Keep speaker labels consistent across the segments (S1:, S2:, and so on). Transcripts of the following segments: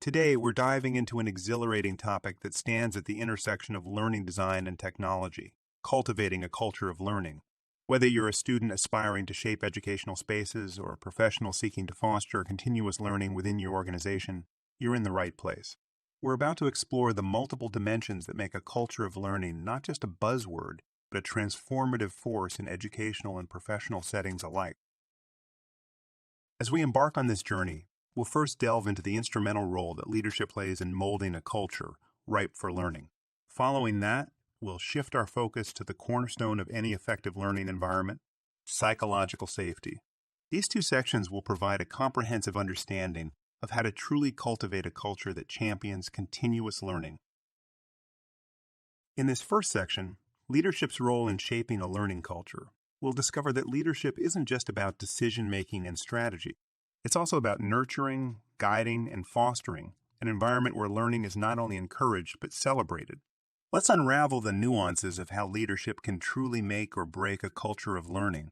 S1: Today, we're diving into an exhilarating topic that stands at the intersection of learning design and technology, cultivating a culture of learning. Whether you're a student aspiring to shape educational spaces or a professional seeking to foster continuous learning within your organization, you're in the right place. We're about to explore the multiple dimensions that make a culture of learning not just a buzzword, but a transformative force in educational and professional settings alike. As we embark on this journey, we'll first delve into the instrumental role that leadership plays in molding a culture ripe for learning. Following that, we'll shift our focus to the cornerstone of any effective learning environment, psychological safety. These two sections will provide a comprehensive understanding of how to truly cultivate a culture that champions continuous learning. In this first section, leadership's role in shaping a learning culture, we'll discover that leadership isn't just about decision-making and strategy. It's also about nurturing, guiding, and fostering an environment where learning is not only encouraged but celebrated. Let's unravel the nuances of how leadership can truly make or break a culture of learning.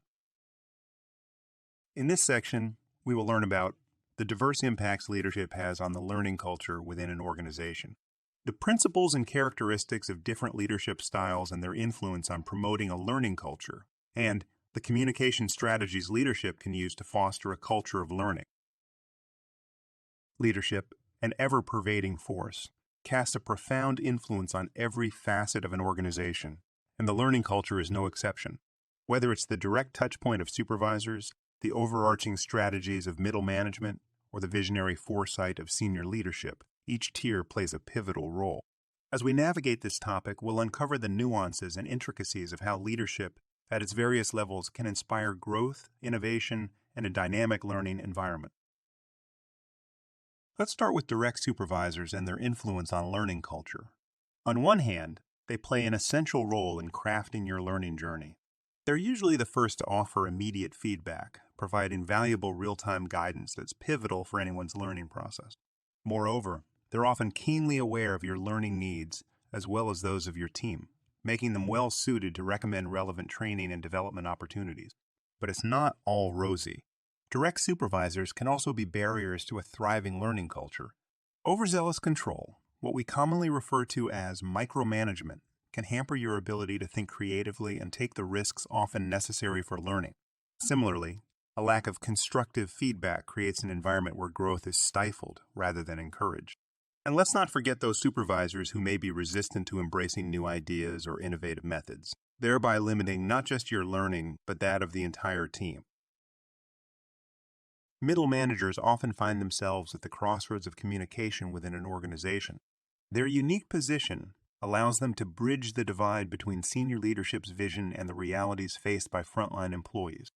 S1: In this section, we will learn about the diverse impacts leadership has on the learning culture within an organization, the principles and characteristics of different leadership styles and their influence on promoting a learning culture, and the communication strategies leadership can use to foster a culture of learning. Leadership, an ever-pervading force, casts a profound influence on every facet of an organization, and the learning culture is no exception. Whether it's the direct touchpoint of supervisors, the overarching strategies of middle management, or the visionary foresight of senior leadership, each tier plays a pivotal role. As we navigate this topic, we'll uncover the nuances and intricacies of how leadership at its various levels can inspire growth, innovation, and a dynamic learning environment. Let's start with direct supervisors and their influence on learning culture. On one hand, they play an essential role in crafting your learning journey. They're usually the first to offer immediate feedback, providing valuable real-time guidance that's pivotal for anyone's learning process. Moreover, they're often keenly aware of your learning needs as well as those of your team, making them well-suited to recommend relevant training and development opportunities. But it's not all rosy. Direct supervisors can also be barriers to a thriving learning culture. Overzealous control, what we commonly refer to as micromanagement, can hamper your ability to think creatively and take the risks often necessary for learning. Similarly, a lack of constructive feedback creates an environment where growth is stifled rather than encouraged. And let's not forget those supervisors who may be resistant to embracing new ideas or innovative methods, thereby limiting not just your learning, but that of the entire team. Middle managers often find themselves at the crossroads of communication within an organization. Their unique position allows them to bridge the divide between senior leadership's vision and the realities faced by frontline employees.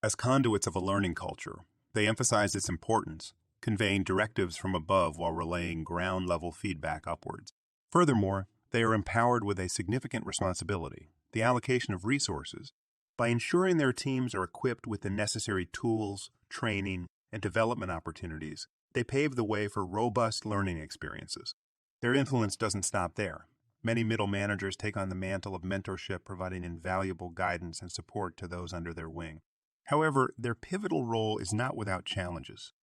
S1: As conduits of a learning culture, they emphasize its importance, conveying directives from above while relaying ground-level feedback upwards. Furthermore, they are empowered with a significant responsibility, the allocation of resources. By ensuring their teams are equipped with the necessary tools, training, and development opportunities, they pave the way for robust learning experiences. Their influence doesn't stop there. Many middle managers take on the mantle of mentorship, providing invaluable guidance and support to those under their wing. However, their pivotal role is not without challenges.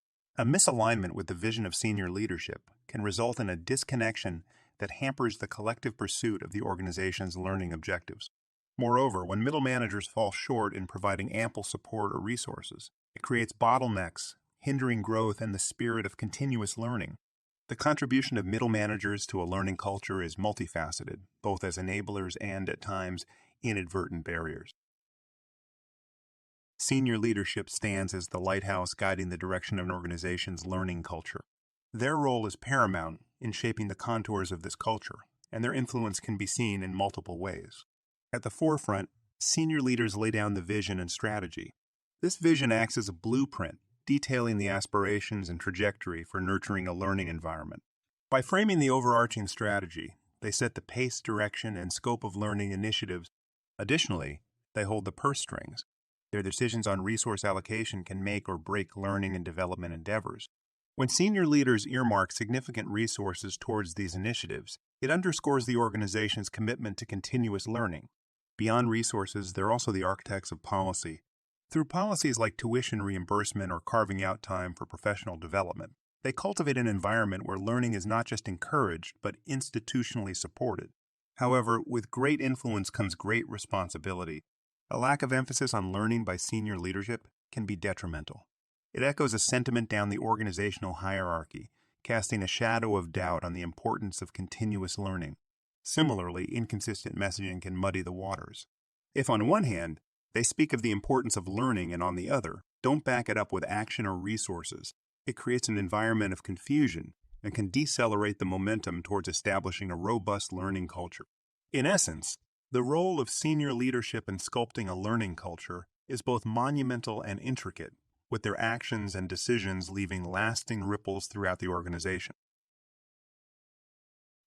S1: A misalignment with the vision of senior leadership can result in a disconnection that hampers the collective pursuit of the organization's learning objectives. Moreover, when middle managers fall short in providing ample support or resources, it creates bottlenecks, hindering growth and the spirit of continuous learning. The contribution of middle managers to a learning culture is multifaceted, both as enablers and, at times, inadvertent barriers. Senior leadership stands as the lighthouse guiding the direction of an organization's learning culture. Their role is paramount in shaping the contours of this culture, and their influence can be seen in multiple ways. At the forefront, senior leaders lay down the vision and strategy. This vision acts as a blueprint, detailing the aspirations and trajectory for nurturing a learning environment. By framing the overarching strategy, they set the pace, direction, and scope of learning initiatives. Additionally, they hold the purse strings. Their decisions on resource allocation can make or break learning and development endeavors. When senior leaders earmark significant resources towards these initiatives, it underscores the organization's commitment to continuous learning. Beyond resources, they're also the architects of policy. Through policies like tuition reimbursement or carving out time for professional development, They cultivate an environment where learning is not just encouraged, but institutionally supported. However, with great influence comes great responsibility. A lack of emphasis on learning by senior leadership can be detrimental. It echoes a sentiment down the organizational hierarchy, casting a shadow of doubt on the importance of continuous learning. Similarly, inconsistent messaging can muddy the waters. If on one hand, they speak of the importance of learning and on the other, don't back it up with action or resources, it creates an environment of confusion and can decelerate the momentum towards establishing a robust learning culture. In essence, the role of senior leadership in sculpting a learning culture is both monumental and intricate, with their actions and decisions leaving lasting ripples throughout the organization.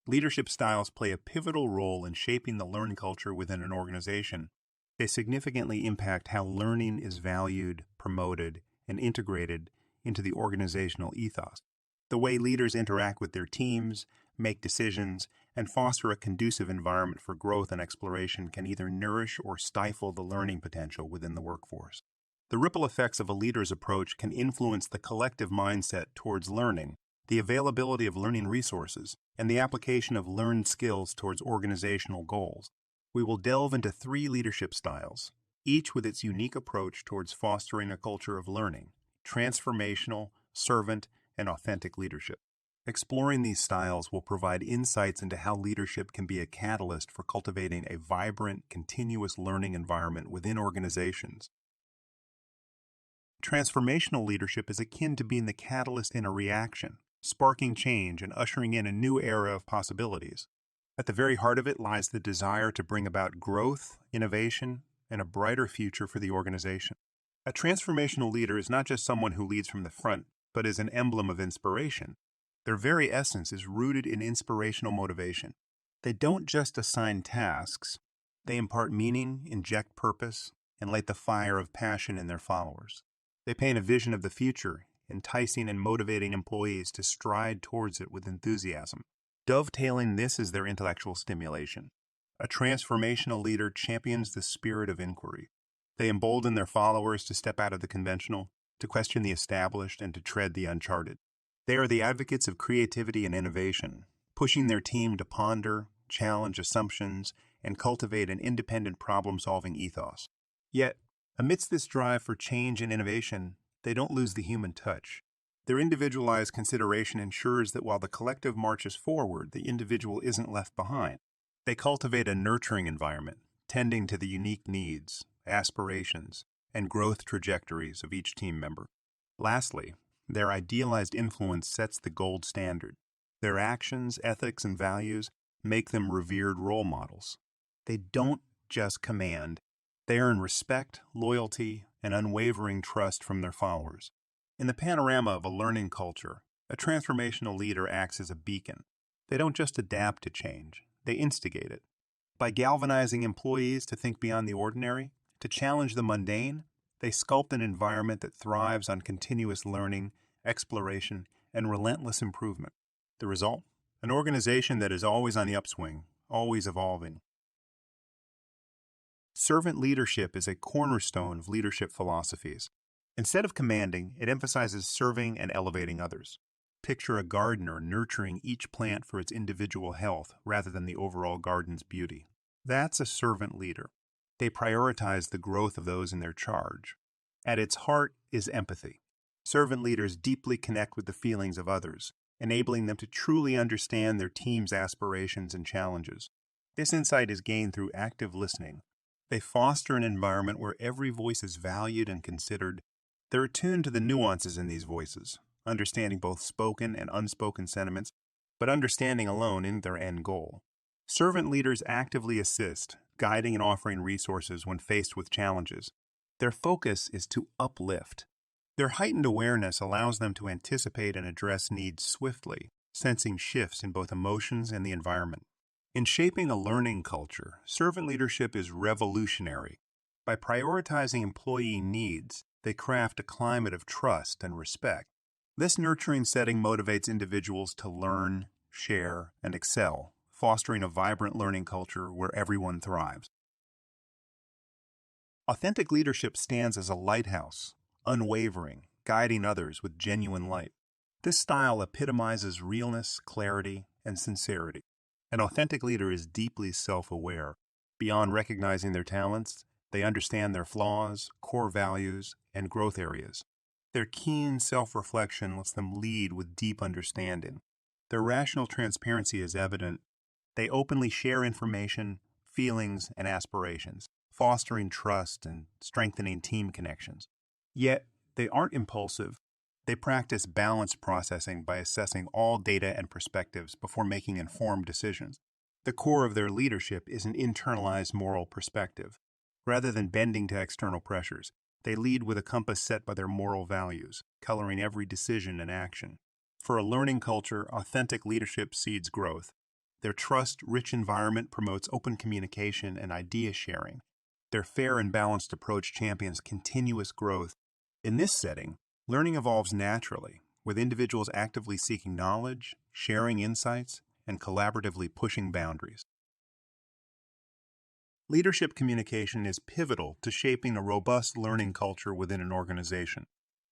S1: Leadership styles play a pivotal role in shaping the learning culture within an organization. They significantly impact how learning is valued, promoted, and integrated into the organizational ethos. The way leaders interact with their teams, make decisions, and foster a conducive environment for growth and exploration can either nourish or stifle the learning potential within the workforce. The ripple effects of a leader's approach can influence the collective mindset towards learning, the availability of learning resources, and the application of learned skills towards organizational goals. We will delve into 3 leadership styles, each with its unique approach towards fostering a culture of learning: transformational, servant, and authentic leadership. Exploring these styles will provide insights into how leadership can be a catalyst for cultivating a vibrant, continuous learning environment within organizations. Transformational leadership is akin to being the catalyst in a reaction, sparking change and ushering in a new era of possibilities. At the very heart of it lies the desire to bring about growth, innovation, and a brighter future for the organization. A transformational leader is not just someone who leads from the front, but is an emblem of inspiration. Their very essence is rooted in inspirational motivation. They don't just assign tasks, they impart meaning, inject purpose, and light the fire of passion in their followers. They paint a vision of the future, enticing and motivating employees to stride towards it with enthusiasm. Dovetailing this is their intellectual stimulation. A transformational leader champions the spirit of inquiry. They embolden their followers to step out of the conventional, to question the established, and to tread the uncharted. They are the advocates of creativity and innovation, pushing their team to ponder, challenge assumptions, and cultivate an independent problem-solving ethos. Yet, amidst this drive for change and innovation, they don't lose the human touch. Their individualized consideration ensures that while the collective marches forward, the individual isn't left behind. They cultivate a nurturing environment, tending to the unique needs, aspirations, and growth trajectories of each team member. Lastly, their idealized influence sets the gold standard. Their actions, ethics, and values make them revered role models. They don't just command, they earn respect, loyalty, and unwavering trust from their followers. In the panorama of a learning culture, a transformational leader acts as a beacon. They don't just adapt to change, they instigate it. By galvanizing employees to think beyond the ordinary, to challenge the mundane, they sculpt an environment that thrives on continuous learning, exploration, and relentless improvement. The result? An organization that is always on the upswing, always evolving. Servant leadership is a cornerstone of leadership philosophies. Instead of commanding, it emphasizes serving and elevating others. Picture a gardener nurturing each plant for its individual health rather than the overall garden's beauty. That's a servant leader. They prioritize the growth of those in their charge. At its heart is empathy. Servant leaders deeply connect with the feelings of others, enabling them to truly understand their team's aspirations and challenges. This insight is gained through active listening. They foster an environment where every voice is valued and considered. They're attuned to the nuances in these voices, understanding both spoken and unspoken sentiments, but understanding alone in their end goal. Servant leaders actively assist, guiding and offering resources when faced with challenges. Their focus is to uplift. Their heightened awareness allows them to anticipate and address needs swiftly, sensing shifts in both emotions and the environment. In shaping a learning culture, servant leadership is revolutionary. By prioritizing employee needs, they craft a climate of trust and respect. This nurturing setting motivates individuals to learn, share, and excel, fostering a vibrant learning culture where everyone thrives. Authentic leadership stands as a lighthouse, unwavering, guiding others with genuine light. This style epitomizes realness, clarity, and sincerity. An authentic leader is deeply self-aware. Beyond recognizing their talents, they understand their flaws, core values, and growth areas. Their keen self-reflection lets them lead with deep understanding. Their rational transparency is evident. They openly share information, feelings, and aspirations, fostering trust and strengthening team connections. Yet, they aren't impulsive. They practice balanced processing by assessing all data and perspectives before making informed decisions. The core of their leadership is an internalized moral perspective. Rather than bending to external pressures, they lead with a compass set by their moral values, coloring every decision and action. For a learning culture, authentic leadership seeds growth. Their trust-rich environment promotes open communication and idea sharing. Their fair and balanced approach champions continuous growth. In this setting, learning evolves naturally, with individuals actively seeking knowledge, sharing insights, and collaboratively pushing boundaries. Leadership communication is pivotal to shaping a robust learning culture within an organization.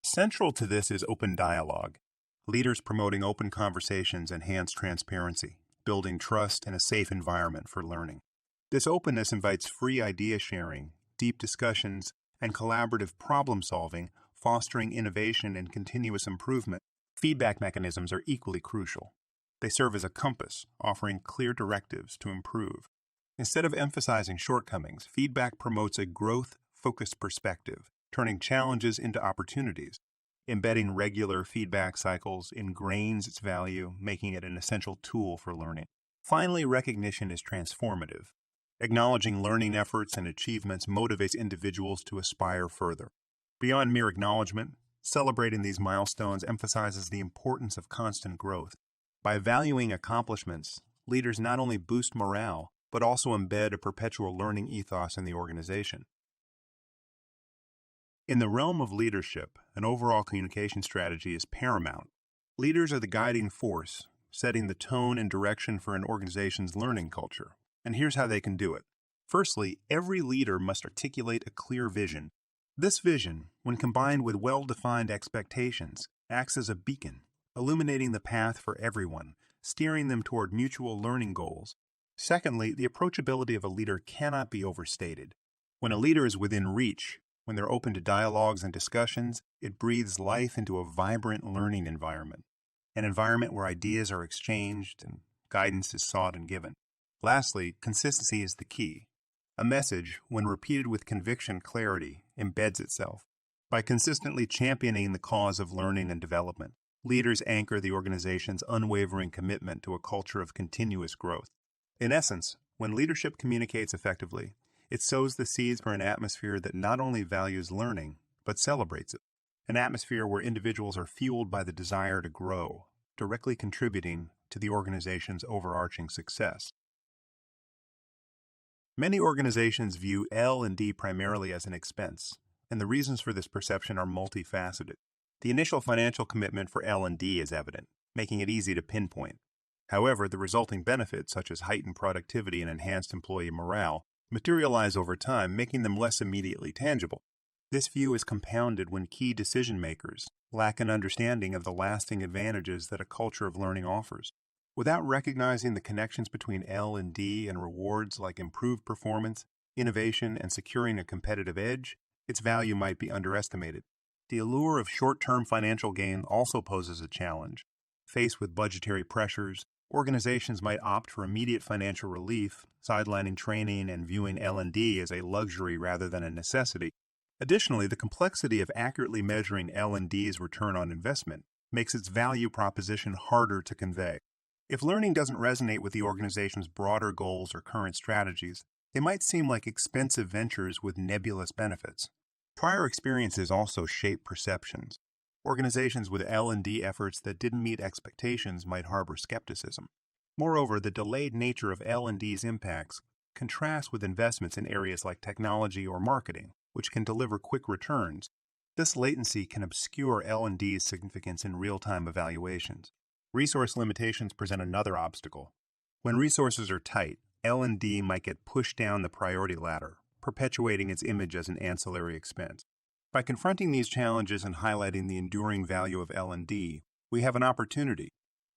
S1: Central to this is open dialogue. Leaders promoting open conversations enhance transparency, building trust and a safe environment for learning. This openness invites free idea sharing, deep discussions, and collaborative problem solving, fostering innovation and continuous improvement. Feedback mechanisms are equally crucial. They serve as a compass, offering clear directives to improve. Instead of emphasizing shortcomings, feedback promotes a growth-focused perspective, turning challenges into opportunities. Embedding regular feedback cycles ingrains its value, making it an essential tool for learning. Finally, recognition is transformative. Acknowledging learning efforts and achievements motivates individuals to aspire further. Beyond mere acknowledgement, celebrating these milestones emphasizes the importance of constant growth. By valuing accomplishments, leaders not only boost morale, but also embed a perpetual learning ethos in the organization. In the realm of leadership, an overall communication strategy is paramount. Leaders are the guiding force, setting the tone and direction for an organization's learning culture. And here's how they can do it. Firstly, every leader must articulate a clear vision. This vision, when combined with well-defined expectations, acts as a beacon, illuminating the path for everyone, steering them toward mutual learning goals. Secondly, the approachability of a leader cannot be overstated. When a leader is within reach, when they're open to dialogues and discussions, it breathes life into a vibrant learning environment, an environment where ideas are exchanged and guidance is sought and given. Lastly, consistency is the key. A message, when repeated with conviction clarity, embeds itself. By consistently championing the cause of learning and development, leaders anchor the organization's unwavering commitment to a culture of continuous growth. In essence, when leadership communicates effectively, it sows the seeds for an atmosphere that not only values learning, but celebrates it. An atmosphere where individuals are fueled by the desire to grow, directly contributing to the organization's overarching success. Many organizations view L&D primarily as an expense, and the reasons for this perception are multifaceted. The initial financial commitment for L&D is evident, making it easy to pinpoint. However, the resulting benefits, such as heightened productivity and enhanced employee morale, materialize over time, making them less immediately tangible. This view is compounded when key decision-makers lack an understanding of the lasting advantages that a culture of learning offers. Without recognizing the connections between L&D and rewards like improved performance, innovation, and securing a competitive edge, its value might be underestimated. The allure of short-term financial gain also poses a challenge. Faced with budgetary pressures, organizations might opt for immediate financial relief, sidelining training and viewing L&D as a luxury rather than a necessity. Additionally, the complexity of accurately measuring L&D's return on investment makes its value proposition harder to convey. If learning doesn't resonate with the organization's broader goals or current strategies, they might seem like expensive ventures with nebulous benefits. Prior experiences also shape perceptions. Organizations with L&D efforts that didn't meet expectations might harbor skepticism. Moreover, the delayed nature of L&D's impacts contrasts with investments in areas like technology or marketing, which can deliver quick returns. This latency can obscure L&D's significance in real-time evaluations. Resource limitations present another obstacle. When resources are tight, L&D might get pushed down the priority ladder, perpetuating its image as an ancillary expense. By confronting these challenges and highlighting the enduring value of L&D, we have an opportunity.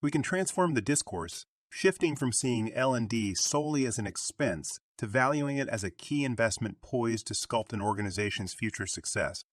S1: We can transform the discourse, shifting from seeing L&D solely as an expense to valuing it as a key investment poised to sculpt an organization's future success.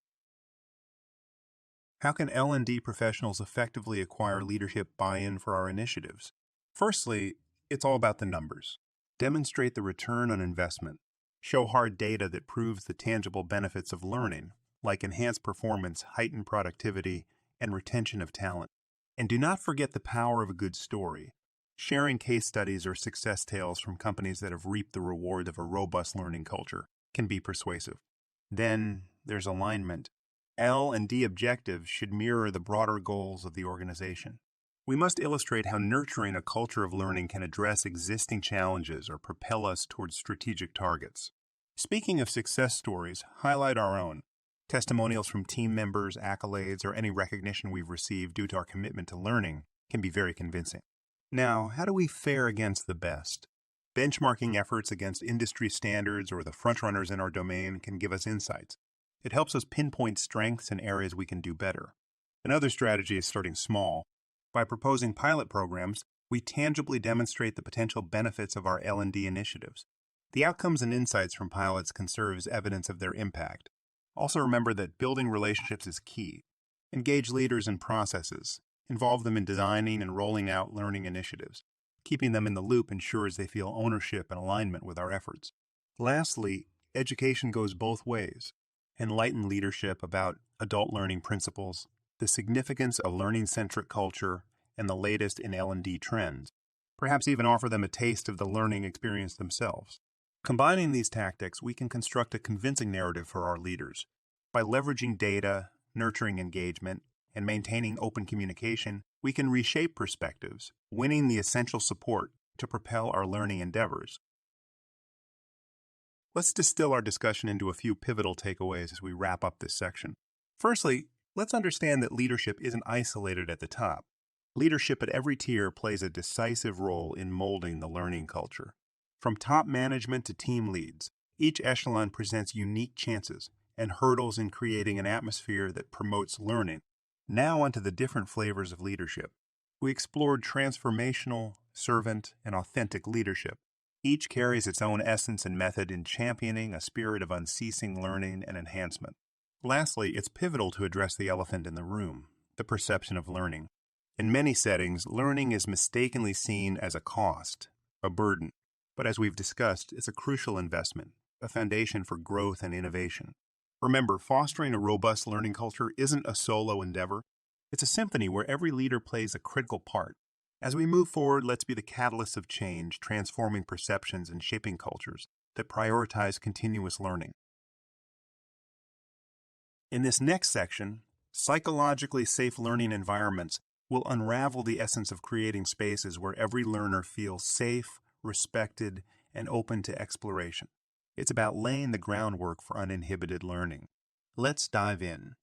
S1: How can L&D professionals effectively acquire leadership buy-in for our initiatives? Firstly, it's all about the numbers. Demonstrate the return on investment. Show hard data that proves the tangible benefits of learning, like enhanced performance, heightened productivity, and retention of talent. And do not forget the power of a good story. Sharing case studies or success tales from companies that have reaped the reward of a robust learning culture can be persuasive. Then there's alignment. L&D objectives should mirror the broader goals of the organization. We must illustrate how nurturing a culture of learning can address existing challenges or propel us towards strategic targets. Speaking of success stories, highlight our own. Testimonials from team members, accolades, or any recognition we've received due to our commitment to learning can be very convincing. Now, how do we fare against the best? Benchmarking efforts against industry standards or the frontrunners in our domain can give us insights. It helps us pinpoint strengths and areas we can do better. Another strategy is starting small. By proposing pilot programs, we tangibly demonstrate the potential benefits of our L&D initiatives. The outcomes and insights from pilots can serve as evidence of their impact. Also remember that building relationships is key. Engage leaders in processes. Involve them in designing and rolling out learning initiatives. Keeping them in the loop ensures they feel ownership and alignment with our efforts. Lastly, education goes both ways. Enlighten leadership about adult learning principles, the significance of learning-centric culture, and the latest in L&D trends. Perhaps even offer them a taste of the learning experience themselves. Combining these tactics, we can construct a convincing narrative for our leaders. By leveraging data, nurturing engagement, and maintaining open communication, we can reshape perspectives, winning the essential support to propel our learning endeavors. Let's distill our discussion into a few pivotal takeaways as we wrap up this section. Firstly, let's understand that leadership isn't isolated at the top. Leadership at every tier plays a decisive role in molding the learning culture. From top management to team leads, each echelon presents unique chances and hurdles in creating an atmosphere that promotes learning. Now onto the different flavors of leadership. We explored transformational, servant, and authentic leadership. Each carries its own essence and method in championing a spirit of unceasing learning and enhancement. Lastly, it's pivotal to address the elephant in the room, the perception of learning. In many settings, learning is mistakenly seen as a cost, a burden. But as we've discussed, it's a crucial investment, a foundation for growth and innovation. Remember, fostering a robust learning culture isn't a solo endeavor. It's a symphony where every leader plays a critical part. As we move forward, let's be the catalysts of change, transforming perceptions and shaping cultures that prioritize continuous learning. In this next section, psychologically safe learning environments will unravel the essence of creating spaces where every learner feels safe, respected, and open to exploration. It's about laying the groundwork for uninhibited learning. Let's dive in.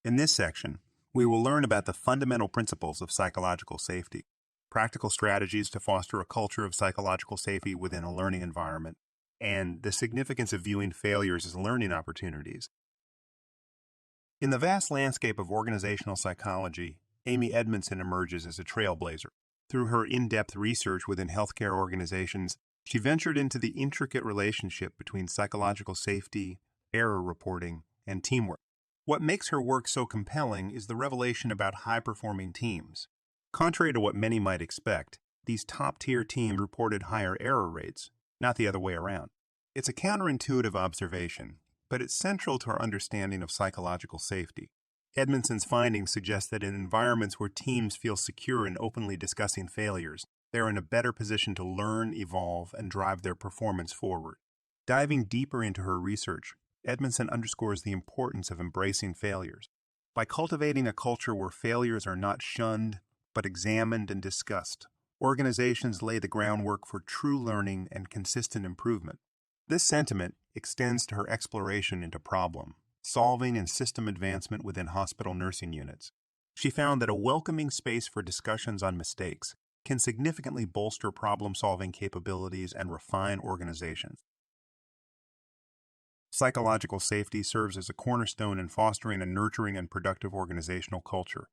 S1: In this section, we will learn about the fundamental principles of psychological safety, practical strategies to foster a culture of psychological safety within a learning environment, and the significance of viewing failures as learning opportunities. In the vast landscape of organizational psychology, Amy Edmondson emerges as a trailblazer. Through her in-depth research within healthcare organizations, she ventured into the intricate relationship between psychological safety, error reporting, and teamwork. What makes her work so compelling is the revelation about high-performing teams. Contrary to what many might expect, these top-tier teams reported higher error rates, not the other way around. It's a counterintuitive observation, but it's central to our understanding of psychological safety. Edmondson's findings suggest that in environments where teams feel secure in openly discussing failures, they're in a better position to learn, evolve, and drive their performance forward. Diving deeper into her research, Edmondson underscores the importance of embracing failures. By cultivating a culture where failures are not shunned, but examined and discussed, organizations lay the groundwork for true learning and consistent improvement. This sentiment extends to her exploration into problem solving and system advancement within hospital nursing units. She found that a welcoming space for discussions on mistakes can significantly bolster problem-solving capabilities and refine organizations. Psychological safety serves as a cornerstone in fostering a nurturing and productive organizational culture.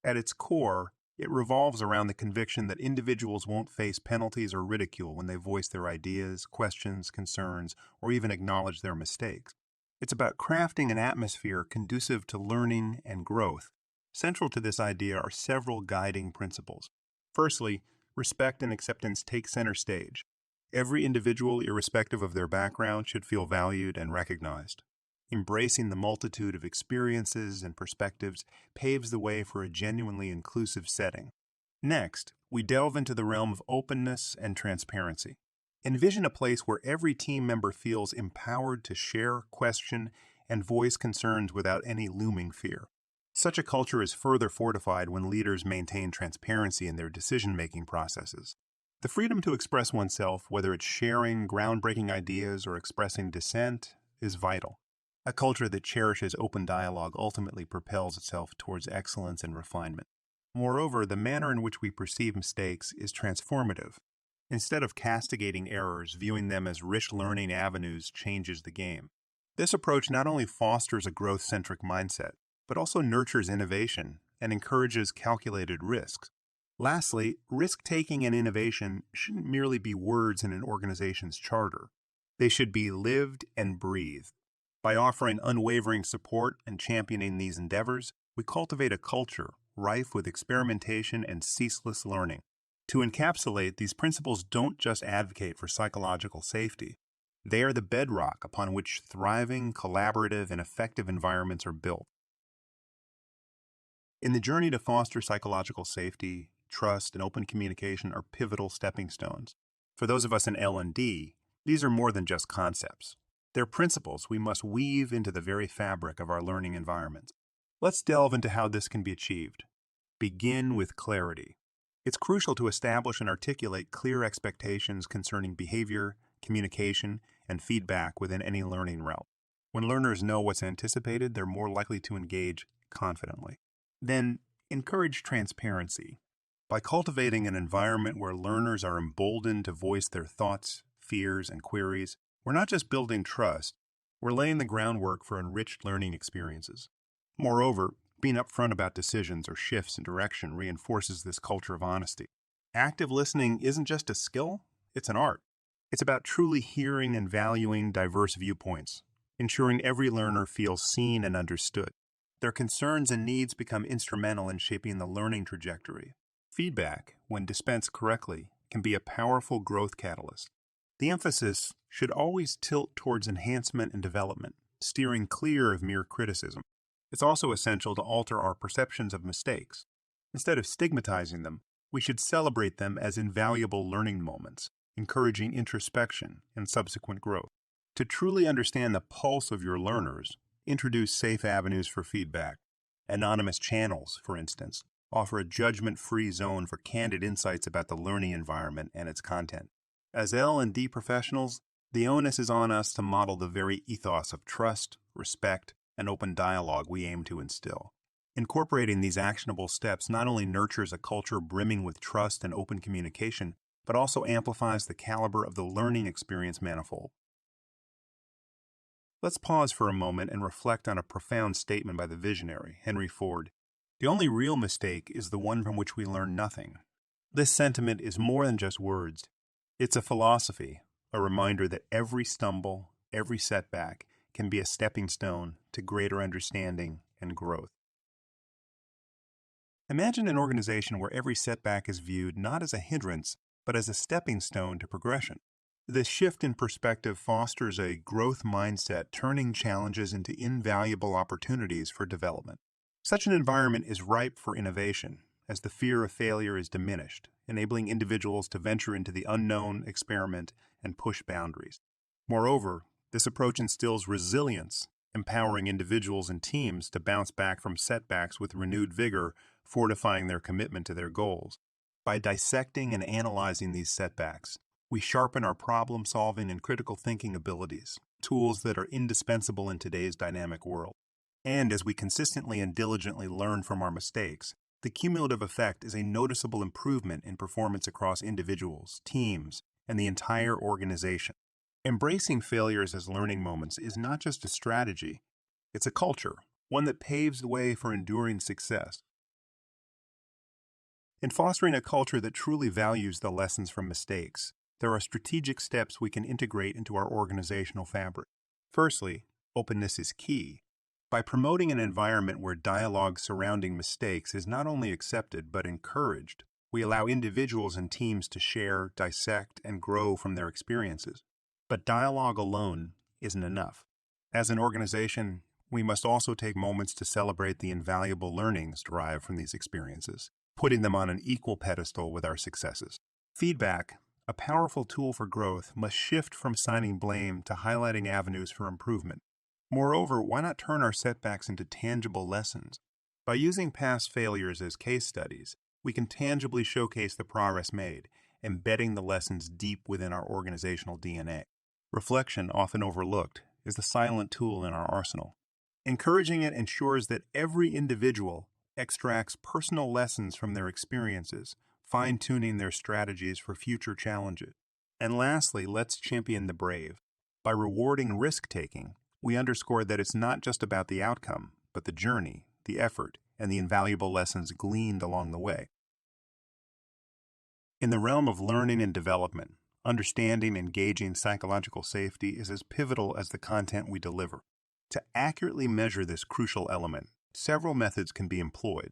S1: At its core, it revolves around the conviction that individuals won't face penalties or ridicule when they voice their ideas, questions, concerns, or even acknowledge their mistakes. It's about crafting an atmosphere conducive to learning and growth. Central to this idea are several guiding principles. Firstly, respect and acceptance take center stage. Every individual, irrespective of their background, should feel valued and recognized. Embracing the multitude of experiences and perspectives paves the way for a genuinely inclusive setting. Next, we delve into the realm of openness and transparency. Envision a place where every team member feels empowered to share, question, and voice concerns without any looming fear. Such a culture is further fortified when leaders maintain transparency in their decision-making processes. The freedom to express oneself, whether it's sharing groundbreaking ideas or expressing dissent, is vital. A culture that cherishes open dialogue ultimately propels itself towards excellence and refinement. Moreover, the manner in which we perceive mistakes is transformative. Instead of castigating errors, viewing them as rich learning avenues changes the game. This approach not only fosters a growth-centric mindset, but also nurtures innovation and encourages calculated risks. Lastly, risk-taking and innovation shouldn't merely be words in an organization's charter. They should be lived and breathed. By offering unwavering support and championing these endeavors, we cultivate a culture rife with experimentation and ceaseless learning. To encapsulate, these principles don't just advocate for psychological safety. They are the bedrock upon which thriving, collaborative, and effective environments are built. In the journey to foster psychological safety, trust, and open communication are pivotal stepping stones. For those of us in L&D, these are more than just concepts. They're principles we must weave into the very fabric of our learning environments. Let's delve into how this can be achieved. Begin with clarity. It's crucial to establish and articulate clear expectations concerning behavior, communication, and feedback within any learning realm. When learners know what's anticipated, they're more likely to engage confidently. Then, encourage transparency. By cultivating an environment where learners are emboldened to voice their thoughts, fears, and queries, we're not just building trust, we're laying the groundwork for enriched learning experiences. Moreover, being upfront about decisions or shifts in direction reinforces this culture of honesty. Active listening isn't just a skill, it's an art. It's about truly hearing and valuing diverse viewpoints, ensuring every learner feels seen and understood. Their concerns and needs become instrumental in shaping the learning trajectory. Feedback, when dispensed correctly, can be a powerful growth catalyst. The emphasis should always tilt towards enhancement and development, steering clear of mere criticism. It's also essential to alter our perceptions of mistakes. Instead of stigmatizing them, we should celebrate them as invaluable learning moments, encouraging introspection and subsequent growth. To truly understand the pulse of your learners, introduce safe avenues for feedback. Anonymous channels, for instance, offer a judgment-free zone for candid insights about the learning environment and its content. As L&D professionals, the onus is on us to model the very ethos of trust, respect, and open dialogue we aim to instill. Incorporating these actionable steps not only nurtures a culture brimming with trust and open communication, but also amplifies the caliber of the learning experience manifold. Let's pause for a moment and reflect on a profound statement by the visionary, Henry Ford. The only real mistake is the one from which we learn nothing. This sentiment is more than just words. It's a philosophy, a reminder that every stumble, every setback can be a stepping stone to greater understanding and growth. Imagine an organization where every setback is viewed not as a hindrance, but as a stepping stone to progression. This shift in perspective fosters a growth mindset, turning challenges into invaluable opportunities for development. Such an environment is ripe for innovation, as the fear of failure is diminished, enabling individuals to venture into the unknown, experiment, and push boundaries. Moreover, this approach instills resilience, empowering individuals and teams to bounce back from setbacks with renewed vigor, fortifying their commitment to their goals. By dissecting and analyzing these setbacks, we sharpen our problem-solving and critical thinking abilities, tools that are indispensable in today's dynamic world. And as we consistently and diligently learn from our mistakes, the cumulative effect is a noticeable improvement in performance across individuals, teams, and the entire organization. Embracing failures as learning moments is not just a strategy, it's a culture, one that paves the way for enduring success. In fostering a culture that truly values the lessons from mistakes, there are strategic steps we can integrate into our organizational fabric. Firstly, openness is key. By promoting an environment where dialogue surrounding mistakes is not only accepted but encouraged, we allow individuals and teams to share, dissect, and grow from their experiences. But dialogue alone isn't enough. As an organization, we must also take moments to celebrate the invaluable learnings derived from these experiences, putting them on an equal pedestal with our successes. Feedback, a powerful tool for growth, must shift from assigning blame to highlighting avenues for improvement. Moreover, why not turn our setbacks into tangible lessons? By using past failures as case studies, we can tangibly showcase the progress made, embedding the lessons deep within our organizational DNA. Reflection, often overlooked, is the silent tool in our arsenal. Encouraging it ensures that every individual extracts personal lessons from their experiences, fine-tuning their strategies for future challenges. And lastly, let's champion the brave. By rewarding risk-taking, we underscore that it's not just about the outcome, but the journey, the effort, and the invaluable lessons gleaned along the way. In the realm of learning and development, understanding and gauging psychological safety is as pivotal as the content we deliver. To accurately measure this crucial element, several methods can be employed.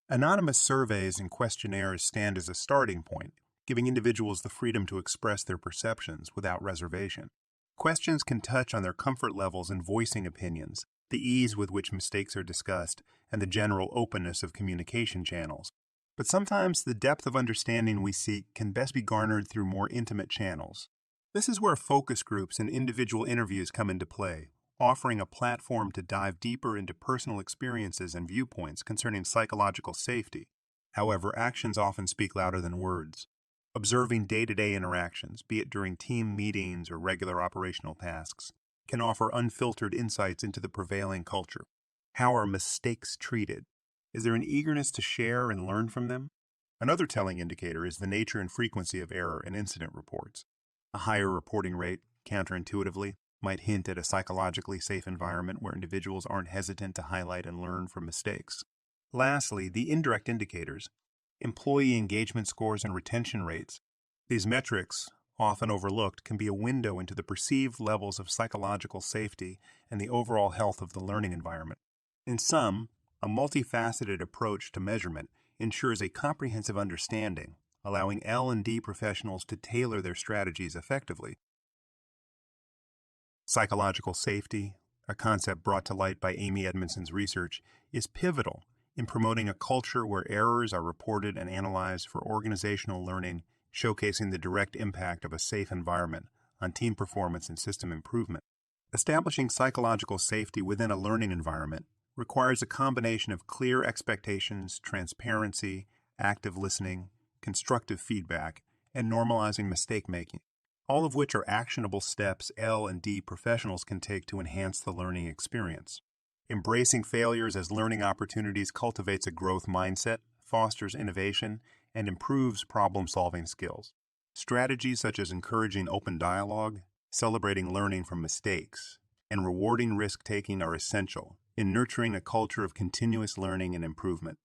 S1: Anonymous surveys and questionnaires stand as a starting point, giving individuals the freedom to express their perceptions without reservation. Questions can touch on their comfort levels in voicing opinions, the ease with which mistakes are discussed, and the general openness of communication channels. But sometimes the depth of understanding we seek can best be garnered through more intimate channels. This is where focus groups and individual interviews come into play, offering a platform to dive deeper into personal experiences and viewpoints concerning psychological safety. However, actions often speak louder than words. Observing day-to-day interactions, be it during team meetings or regular operational tasks, can offer unfiltered insights into the prevailing culture. How are mistakes treated? Is there an eagerness to share and learn from them? Another telling indicator is the nature and frequency of error in incident reports. A higher reporting rate, counterintuitively, might hint at a psychologically safe environment where individuals aren't hesitant to highlight and learn from mistakes. Lastly, the indirect indicators, employee engagement scores and retention rates. These metrics, often overlooked, can be a window into the perceived levels of psychological safety and the overall health of the learning environment. In sum, a multifaceted approach to measurement ensures a comprehensive understanding, allowing L&D professionals to tailor their strategies effectively. Psychological safety, a concept brought to light by Amy Edmondson's research, is pivotal in promoting a culture where errors are reported and analyzed for organizational learning, showcasing the direct impact of a safe environment on team performance and system improvement. Establishing psychological safety within a learning environment requires a combination of clear expectations, transparency, active listening, constructive feedback, and normalizing mistake-making, all of which are actionable steps L&D professionals can take to enhance the learning experience. Embracing failures as learning opportunities cultivates a growth mindset, fosters innovation, and improves problem-solving skills. Strategies such as encouraging open dialogue, celebrating learning from mistakes, and rewarding risk-taking are essential in nurturing a culture of continuous learning and improvement.